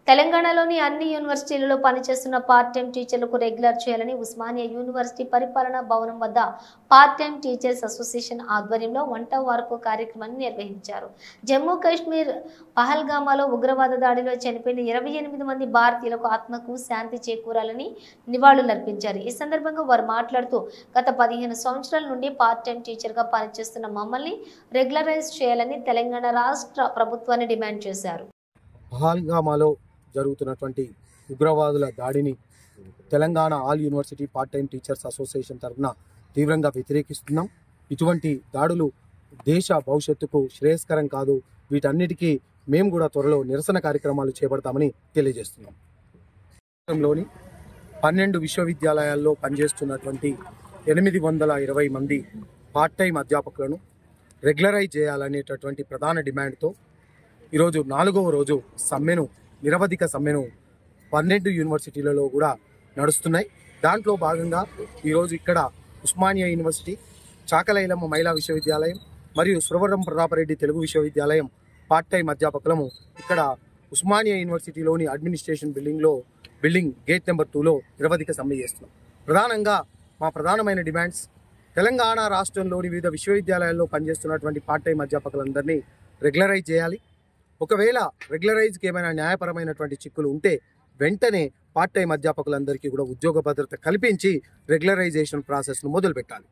తెలంగాణలోని అన్ని యూనివర్సిటీలలో పనిచేస్తున్న పార్ట్ టైం టీచర్లకు రెగ్యులర్ చేయాలని ఉస్మానియా యూనివర్సిటీ పరిపాలనా భవనం వద్ద పార్ట్ టైం టీచర్స్ అసోసియేషన్ ఆధ్వర్యంలో వంట వార్పు కార్యక్రమాన్ని నిర్వహించారు. జమ్మూ కాశ్మీర్ పహల్గామాలో ఉగ్రవాద దాడిలో చనిపోయిన 28 మంది భారతీయులకు ఆత్మకు శాంతి చేకూరాలని నివాళులర్పించారు. ఈ సందర్భంగా వారు మాట్లాడుతూ గత 15 సంవత్సరాల నుండి పార్ట్ టైం టీచర్గా పనిచేస్తున్న మమ్మల్ని రెగ్యులరైజ్ చేయాలని తెలంగాణ రాష్ట్ర ప్రభుత్వాన్ని డిమాండ్ చేశారు. పహల్గామాలో జరుగుతున్నటువంటి ఉగ్రవాదుల దాడిని Telangana all university part time teachers association తరఫున తీవ్రంగా వ్యతిరేకిస్తున్నాం. ఇటువంటి దాడులు దేశ భవిష్యత్తుకు శ్రేయస్కరం కాదు. వీటన్నిటికీ మేము కూడా త్వరలో నిరసన కార్యక్రమాలు చేపడతామని తెలియజేస్తున్నాం. రాష్ట్రంలోని 12 విశ్వవిద్యాలయాల్లో పనిచేస్తున్నటువంటి 820 మంది పార్ట్ టైం అధ్యాపకులను రెగ్యులరైజ్ చేయాలనేటటువంటి ప్రధాన డిమాండ్తో ఈరోజు 4వ రోజు సమ్మెను, నిరవధిక సమ్మెను 12 యూనివర్సిటీలలో కూడా నడుస్తున్నాయి. దాంట్లో భాగంగా ఈరోజు ఇక్కడ ఉస్మానియా యూనివర్సిటీ, చాకలైలమ్మ మహిళా విశ్వవిద్యాలయం మరియు సురవరం ప్రతాపరెడ్డి తెలుగు విశ్వవిద్యాలయం పార్ట్ టైం అధ్యాపకులము ఇక్కడ ఉస్మానియా యూనివర్సిటీలోని అడ్మినిస్ట్రేషన్ బిల్డింగ్ గేట్ నెంబర్ 2లో నిరవధిక సమ్మె చేస్తున్నాం. ప్రధానంగా మా ప్రధానమైన డిమాండ్స్ తెలంగాణ రాష్ట్రంలోని వివిధ విశ్వవిద్యాలయాల్లో పనిచేస్తున్నటువంటి పార్ట్ టైం అధ్యాపకులందరినీ రెగ్యులరైజ్ చేయాలి. ఒకవేళ రెగ్యులరైజ్కి ఏమైనా న్యాయపరమైనటువంటి చిక్కులు ఉంటే వెంటనే పార్ట్ టైం అధ్యాపకులందరికీ కూడా ఉద్యోగ భద్రత కల్పించి రెగ్యులరైజేషన్ ప్రాసెస్ను మొదలుపెట్టాలి.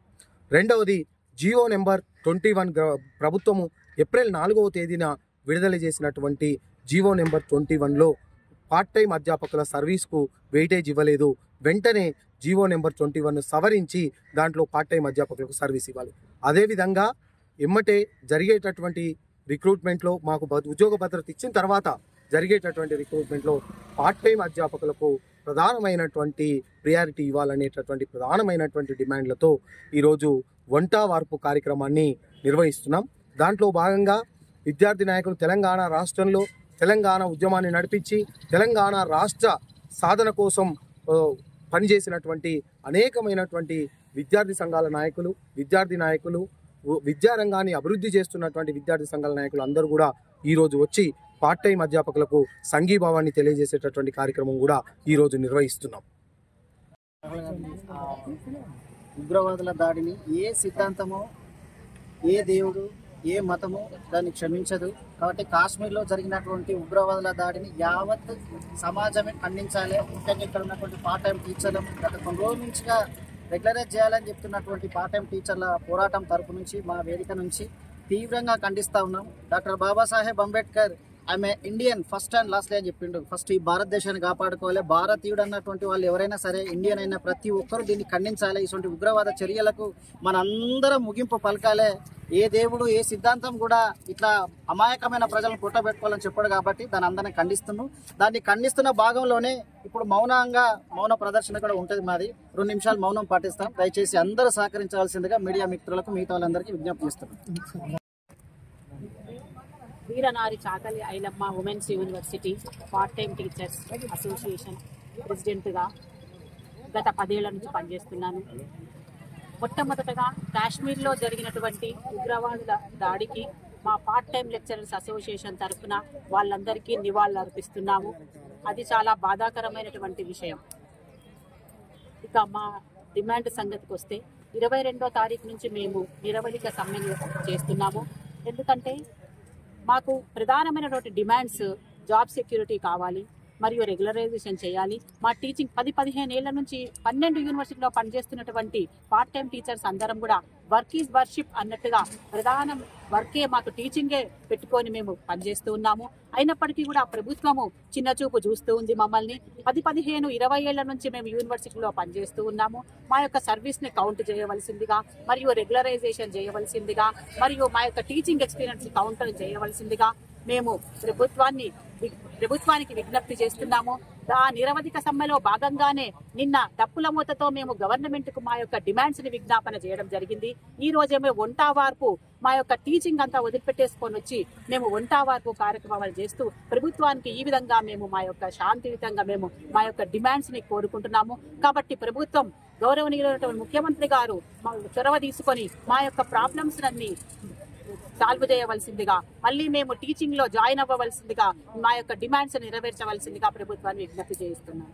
రెండవది, జియో నెంబర్ 21 ప్రభుత్వము ఏప్రిల్ 4వ తేదీన విడుదల చేసినటువంటి జియో నెంబర్ 21లో పార్ట్ టైం అధ్యాపకుల సర్వీస్కు వెయిటేజ్ ఇవ్వలేదు. వెంటనే జియో నెంబర్ 21ను సవరించి దాంట్లో పార్ట్ టైం అధ్యాపకులకు సర్వీస్ ఇవ్వాలి. అదేవిధంగా ఎమ్మటే జరిగేటటువంటి రిక్రూట్మెంట్లో మాకు ఉద్యోగ భద్రత ఇచ్చిన తర్వాత జరిగేటటువంటి రిక్రూట్మెంట్లో పార్ట్ టైం అధ్యాపకులకు ప్రధానమైనటువంటి ప్రియారిటీ ఇవ్వాలనేటటువంటి ప్రధానమైనటువంటి డిమాండ్లతో ఈరోజు వంట వార్పు కార్యక్రమాన్ని నిర్వహిస్తున్నాం. దాంట్లో భాగంగా విద్యార్థి నాయకులు తెలంగాణ రాష్ట్రంలో తెలంగాణ ఉద్యమాన్ని నడిపించి తెలంగాణ రాష్ట్ర సాధన కోసం పనిచేసినటువంటి అనేకమైనటువంటి విద్యార్థి సంఘాల నాయకులు, విద్యారంగాన్ని అభివృద్ధి చేస్తున్నటువంటి విద్యార్థి సంఘాల నాయకులు అందరూ కూడా ఈరోజు వచ్చి పార్ట్ టైం అధ్యాపకులకు సంఘీభావాన్ని తెలియజేసేటటువంటి కార్యక్రమం కూడా ఈరోజు నిర్వహిస్తున్నాం. ఉగ్రవాదుల దాడిని ఏ సిద్ధాంతమో, ఏ దేవుడు, ఏ మతము దాన్ని క్షమించదు. కాబట్టి కాశ్మీర్లో జరిగినటువంటి ఉగ్రవాదుల దాడిని యావత్ సమాజమే ఖండించాలి. ముఖ్యంగా ఇక్కడ ఉన్నటువంటి పార్ట్ టైం టీచర్లు గత కొన్ని రోజుల నుంచిగా రెగ్యులరైజ్ చేయాలని చెప్తున్నటువంటి పార్ట్ టైం టీచర్ల పోరాటం తరపు నుంచి, మా వేదిక నుంచి తీవ్రంగా ఖండిస్తూ ఉన్నాం. డాక్టర్ బాబాసాహెబ్ అంబేద్కర్ ఆమె ఇండియన్ ఫస్ట్ అండ్ లాస్ట్ అని చెప్పిండు. ఫస్ట్ ఈ భారతదేశాన్ని కాపాడుకోవాలి. భారతీయుడు అన్నటువంటి వాళ్ళు ఎవరైనా సరే, ఇండియన్ అయినా ప్రతి ఒక్కరూ దీన్ని ఖండించాలి. ఇటువంటి ఉగ్రవాద చర్యలకు మనందరం ముగింపు పలకాలే. ఏ దేవుడు, ఏ సిద్ధాంతం కూడా ఇట్లా అమాయకమైన ప్రజలను పుట్టబెట్టుకోవాలని చెప్పాడు. కాబట్టి దాన్ని అందరం ఖండిస్తున్నాం. దాన్ని ఖండిస్తున్న భాగంలోనే ఇప్పుడు మౌన ప్రదర్శన కూడా ఉంటుంది. మాది 2 నిమిషాలు మౌనం పాటిస్తాం. దయచేసి అందరూ సహకరించవలసిందిగా మీడియా మిత్రులకు, మిగతా వాళ్ళందరికీ విజ్ఞప్తి చేస్తున్నాం. Veeranari Chakali Ailamma women's university part time teachers association ప్రెసిడెంట్గా గత 10 ఏళ్ల నుంచి పనిచేస్తున్నాను. మొట్టమొదటగా కాశ్మీర్లో జరిగినటువంటి ఉగ్రవాదుల దాడికి మా పార్ట్ టైం లెక్చరర్స్ అసోసియేషన్ తరఫున వాళ్ళందరికీ నివాళులు అర్పిస్తున్నాము. అది చాలా బాధాకరమైనటువంటి విషయం. ఇక మా డిమాండ్ సంగతికి వస్తే 22వ తారీఖు నుంచి మేము నిరవధిక సమ్మె చేస్తున్నాము. ఎందుకంటే మాకు ప్రధానమైనటువంటి డిమాండ్స్ జాబ్ సెక్యూరిటీ కావాలి, మరియు రెగ్యులరైజేషన్ చేయాలి. మా టీచింగ్ 10-15 ఏళ్ల నుంచి 12 యూనివర్సిటీలో పనిచేస్తున్నటువంటి పార్ట్ టైం టీచర్స్ అందరం కూడా వర్క్ ఈజ్ వర్షిప్ అన్నట్టుగా ప్రధానం వర్కే మాకు టీచింగే పెట్టుకొని మేము పనిచేస్తూ ఉన్నాము. అయినప్పటికీ కూడా ప్రభుత్వము చిన్న చూపు చూస్తూ ఉంది మమ్మల్ని. 10-15-20 ఏళ్ల నుంచి మేము యూనివర్సిటీలో పనిచేస్తూ ఉన్నాము. మా యొక్క సర్వీస్ని కౌంట్ చేయవలసిందిగా, మరియు రెగ్యులరైజేషన్ చేయవలసిందిగా, మరియు మా యొక్క టీచింగ్ ఎక్స్పీరియన్స్ కౌంటర్ చేయవలసిందిగా మేము ప్రభుత్వానికి విజ్ఞప్తి చేస్తున్నాము. ఆ నిరవధిక సమ్మెలో భాగంగానే నిన్న డప్పుల మూతతో మేము గవర్నమెంట్కు మా యొక్క డిమాండ్స్ని విజ్ఞాపన చేయడం జరిగింది. ఈ రోజేమో వంట వార్పు, మా యొక్క టీచింగ్ అంతా వదిలిపెట్టేసుకొని వచ్చి మేము వంట వార్పు కార్యక్రమాలు చేస్తూ ప్రభుత్వానికి ఈ విధంగా మేము మా యొక్క శాంతియుతంగా మేము మా యొక్క డిమాండ్స్ని కోరుకుంటున్నాము. కాబట్టి ప్రభుత్వం, గౌరవనీయులైనటువంటి ముఖ్యమంత్రి గారు చొరవ తీసుకొని మా యొక్క ప్రాబ్లమ్స్ అన్ని సాల్వ్ చేయవలసిందిగా, మళ్ళీ మేము టీచింగ్ లో జాయిన్ అవ్వవలసిందిగా, మా యొక్క డిమాండ్స్ నెరవేర్చవలసిందిగా ప్రభుత్వాన్ని విజ్ఞప్తి చేస్తున్నాం.